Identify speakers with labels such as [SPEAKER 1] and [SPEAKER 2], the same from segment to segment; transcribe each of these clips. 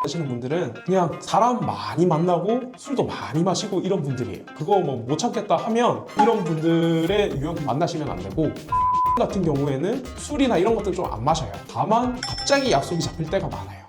[SPEAKER 1] 하시는 분들은 그냥 사람 많이 만나고 술도 많이 마시고 이런 분들이에요. 그거 뭐 못 참겠다 하면 이런 분들의 유형 만나시면 안 되고, 같은 경우에는 술이나 이런 것들 좀 안 마셔요. 다만 갑자기 약속이 잡힐 때가 많아요.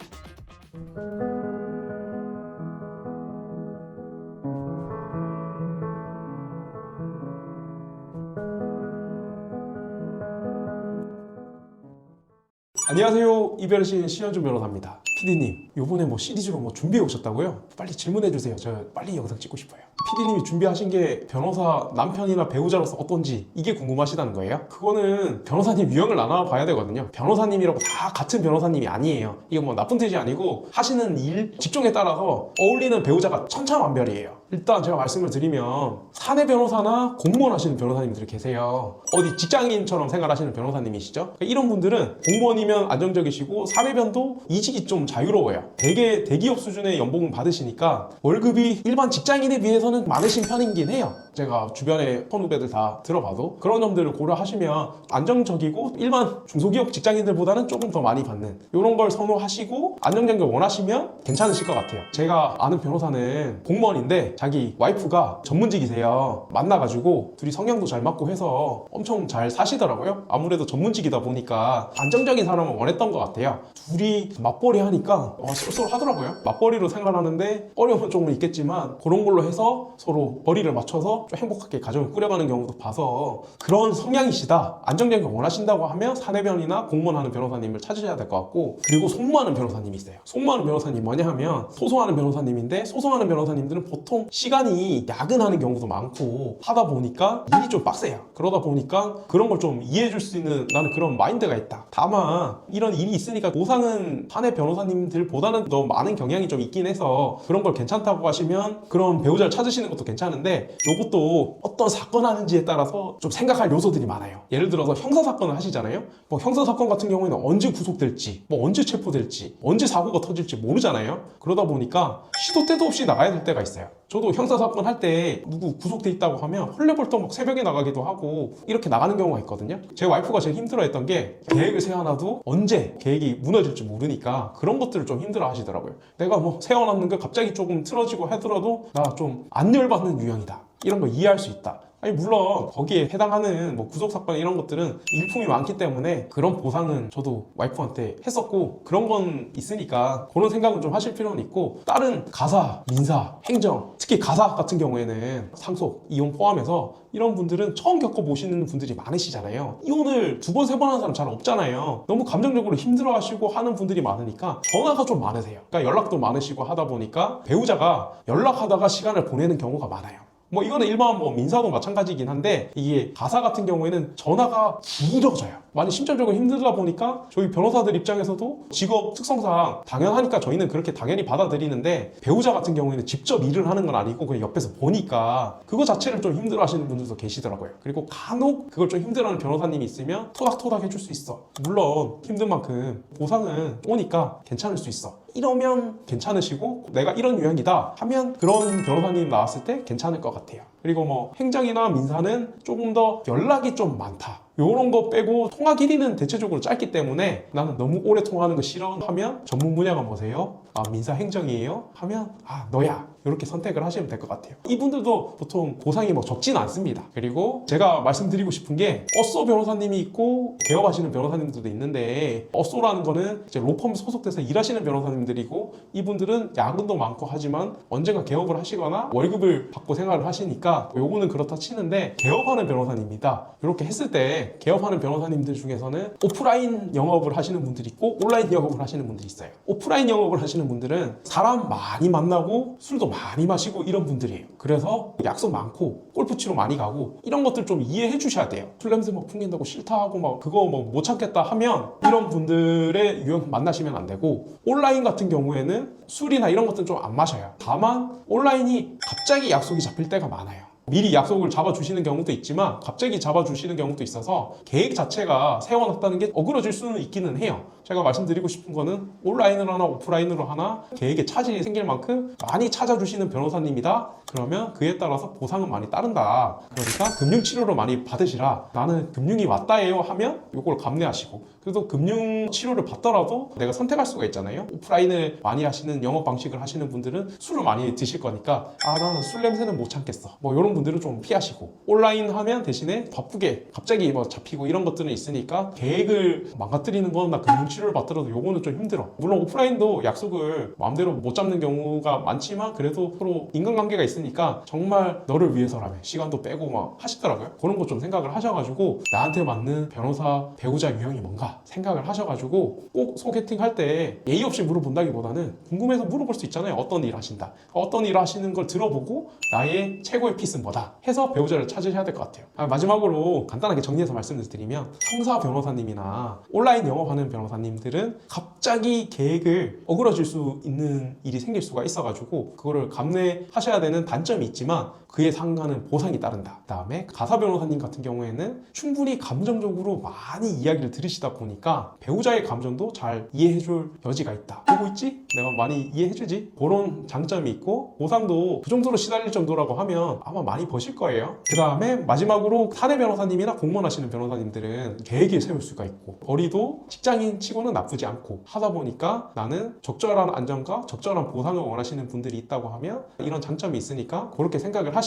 [SPEAKER 1] 안녕하세요, 이별의 시인 신현준 변호사입니다. PD님, 요번에 뭐 시리즈로 뭐 준비해 오셨다고요? 빨리 질문해 주세요. 저 빨리 영상 찍고 싶어요. PD님이 준비하신 게 변호사 남편이나 배우자로서 어떤지 이게 궁금하시다는 거예요? 그거는 변호사님 유형을 나눠봐야 되거든요. 변호사님이라고 다 같은 변호사님이 아니에요. 이거 뭐 나쁜 뜻이 아니고 하시는 일, 직종에 따라서 어울리는 배우자가 천차만별이에요. 일단 제가 말씀을 드리면 사내 변호사나 공무원 하시는 변호사님들이 계세요. 어디 직장인처럼 생활하시는 변호사님이시죠? 그러니까 이런 분들은 공무원이면 안정적이시고 사내변도 이직이 좀 자유로워요. 되게 대기업 수준의 연봉을 받으시니까 월급이 일반 직장인에 비해서는 많으신 편이긴 해요. 제가 주변에 선후배들 다 들어봐도 그런 점들을 고려하시면 안정적이고 일반 중소기업 직장인들보다는 조금 더 많이 받는 이런 걸 선호하시고 안정적인 걸 원하시면 괜찮으실 것 같아요. 제가 아는 변호사는 공무원인데 자기 와이프가 전문직이세요. 만나가지고 둘이 성향도 잘 맞고 해서 엄청 잘 사시더라고요. 아무래도 전문직이다 보니까 안정적인 사람을 원했던 것 같아요. 둘이 맞벌이 하니까 쏠쏠하더라고요. 맞벌이로 생활하는데 어려움은 조금 있겠지만 그런 걸로 해서 서로 벌이를 맞춰서 좀 행복하게 가정을 꾸려가는 경우도 봐서 그런 성향이시다, 안정적인 걸 원하신다고 하면 사내변이나 공무원 하는 변호사님을 찾으셔야 될 것 같고, 그리고 속무하는 변호사님이 있어요. 속무하는 변호사님 뭐냐 하면 소송하는 변호사님인데, 소송하는 변호사님들은 보통 시간이 야근하는 경우도 많고 하다 보니까 일이 좀 빡세요. 그러다 보니까 그런 걸 좀 이해해 줄 수 있는 나는 그런 마인드가 있다. 다만 이런 일이 있으니까 보상은 사내 변호사님들보다는 더 많은 경향이 좀 있긴 해서 그런 걸 괜찮다고 하시면 그런 배우자를 찾으시는 것도 괜찮은데, 이것도 어떤 사건 하는지에 따라서 좀 생각할 요소들이 많아요. 예를 들어서 형사사건을 하시잖아요. 뭐 형사사건 같은 경우에는 언제 구속될지, 뭐 언제 체포될지, 언제 사고가 터질지 모르잖아요. 그러다 보니까 시도 때도 없이 나가야 될 때가 있어요. 저도 형사사건 할 때 누구 구속돼 있다고 하면 헐레벌떡 막 새벽에 나가기도 하고 이렇게 나가는 경우가 있거든요. 제 와이프가 제일 힘들어했던 게 계획을 세워놔도 언제 계획이 무너질지 모르니까 그런 것들을 좀 힘들어 하시더라고요. 내가 뭐 세워놨는 게 갑자기 조금 틀어지고 하더라도 나 좀 안 열받는 유형이다, 이런 거 이해할 수 있다. 아니 물론 거기에 해당하는 뭐 구속사건 이런 것들은 일품이 많기 때문에 그런 보상은 저도 와이프한테 했었고 그런 건 있으니까 그런 생각은 좀 하실 필요는 있고, 다른 가사, 민사, 행정, 특히 가사 같은 경우에는 상속, 이혼 포함해서 이런 분들은 처음 겪어보시는 분들이 많으시잖아요. 이혼을 두 번, 세 번 하는 사람 잘 없잖아요. 너무 감정적으로 힘들어하시고 하는 분들이 많으니까 전화가 좀 많으세요. 그러니까 연락도 많으시고 하다 보니까 배우자가 연락하다가 시간을 보내는 경우가 많아요. 뭐 이거는 일반 뭐 민사도 마찬가지긴 한데, 이게 가사 같은 경우에는 전화가 길어져요. 많이 심적으로 힘들다 보니까 저희 변호사들 입장에서도 직업 특성상 당연하니까 저희는 그렇게 당연히 받아들이는데, 배우자 같은 경우에는 직접 일을 하는 건 아니고 그냥 옆에서 보니까 그거 자체를 좀 힘들어 하시는 분들도 계시더라고요. 그리고 간혹 그걸 좀 힘들어하는 변호사님이 있으면 토닥토닥 해줄 수 있어, 물론 힘든 만큼 보상은 오니까 괜찮을 수 있어, 이러면 괜찮으시고 내가 이런 유형이다 하면 그런 변호사님 나왔을 때 괜찮을 것 같아요. 그리고 뭐 행정이나 민사는 조금 더 연락이 좀 많다, 요런 거 빼고 통화 길이는 대체적으로 짧기 때문에 나는 너무 오래 통화하는 거 싫어 하면 전문 분야가 뭐세요? 아, 민사 행정이에요? 하면 아, 너야, 이렇게 선택을 하시면 될 것 같아요. 이분들도 보통 보상이 뭐 적지는 않습니다. 그리고 제가 말씀드리고 싶은 게 어쏘 변호사님이 있고 개업하시는 변호사님들도 있는데, 어쏘라는 거는 이제 로펌 소속돼서 일하시는 변호사님들이고, 이분들은 야근도 많고 하지만 언젠가 개업을 하시거나 월급을 받고 생활을 하시니까 요거는 그렇다 치는데, 개업하는 변호사님이다 이렇게 했을 때 개업하는 변호사님들 중에서는 오프라인 영업을 하시는 분들이 있고 온라인 영업을 하시는 분들이 있어요. 오프라인 영업을 하시는 분들은 사람 많이 만나고 술도 많이 마시고 이런 분들이에요. 그래서 약속 많고 골프 치러 많이 가고 이런 것들 좀 이해해 주셔야 돼요. 술 냄새 막 풍긴다고 싫다 하고 막 그거 뭐 못 참겠다 하면 이런 분들의 유형 만나시면 안 되고, 온라인 같은 경우에는 술이나 이런 것들은 좀 안 마셔요. 다만 온라인이 갑자기 약속이 잡힐 때가 많아요. 미리 약속을 잡아주시는 경우도 있지만 갑자기 잡아주시는 경우도 있어서 계획 자체가 세워놨다는 게 어그러질 수는 있기는 해요. 제가 말씀드리고 싶은 거는 온라인으로 하나 오프라인으로 하나 계획에 차질이 생길 만큼 많이 찾아주시는 변호사님이다. 그러면 그에 따라서 보상은 많이 따른다. 그러니까 금융치료를 많이 받으시라. 나는 금융이 맞다예요 하면 이걸 감내하시고, 그래도 금융 치료를 받더라도 내가 선택할 수가 있잖아요. 오프라인을 많이 하시는 영업 방식을 하시는 분들은 술을 많이 드실 거니까 나는 술 냄새는 못 참겠어, 뭐 이런 분들은 좀 피하시고, 온라인 하면 대신에 바쁘게 갑자기 뭐 잡히고 이런 것들은 있으니까 계획을 망가뜨리는 거나 금융 치료를 받더라도 요거는 좀 힘들어. 물론 오프라인도 약속을 마음대로 못 잡는 경우가 많지만 그래도 서로 인간관계가 있으니까 정말 너를 위해서라면 시간도 빼고 막 하시더라고요. 그런 거 좀 생각을 하셔가지고 나한테 맞는 변호사 배우자 유형이 뭔가 생각을 하셔가지고 꼭 소개팅 할 때 예의 없이 물어본다기보다는 궁금해서 물어볼 수 있잖아요. 어떤 일 하신다, 어떤 일 하시는 걸 들어보고 나의 최고의 핏은 뭐다 해서 배우자를 찾으셔야 될 것 같아요. 마지막으로 간단하게 정리해서 말씀을 드리면, 형사 변호사님이나 온라인 영업하는 변호사님들은 갑자기 계획을 어그러질 수 있는 일이 생길 수가 있어가지고 그거를 감내하셔야 되는 단점이 있지만 그에 상응하는 보상이 따른다. 그 다음에 가사 변호사님 같은 경우에는 충분히 감정적으로 많이 이야기를 들으시다 보니까 배우자의 감정도 잘 이해해줄 여지가 있다. 보고 있지? 내가 많이 이해해주지? 그런 장점이 있고, 보상도 그 정도로 시달릴 정도라고 하면 아마 많이 버실 거예요. 그 다음에 마지막으로 사내 변호사님이나 공무원 하시는 변호사님들은 계획을 세울 수가 있고, 거리도 직장인 치고는 나쁘지 않고 하다 보니까 나는 적절한 안정과 적절한 보상을 원하시는 분들이 있다고 하면 이런 장점이 있으니까 그렇게 생각을 하시고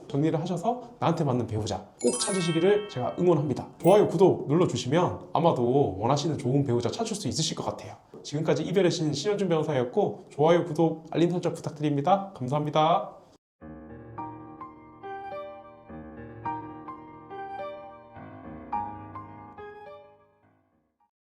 [SPEAKER 1] 정리를 하셔서 나한테 맞는 배우자 꼭 찾으시기를 제가 응원합니다. 좋아요, 구독 눌러주시면 아마도 원하시는 좋은 배우자 찾을 수 있으실 것 같아요. 지금까지 이별의 신 신현준 변호사였고, 좋아요, 구독, 알림 설정 부탁드립니다. 감사합니다.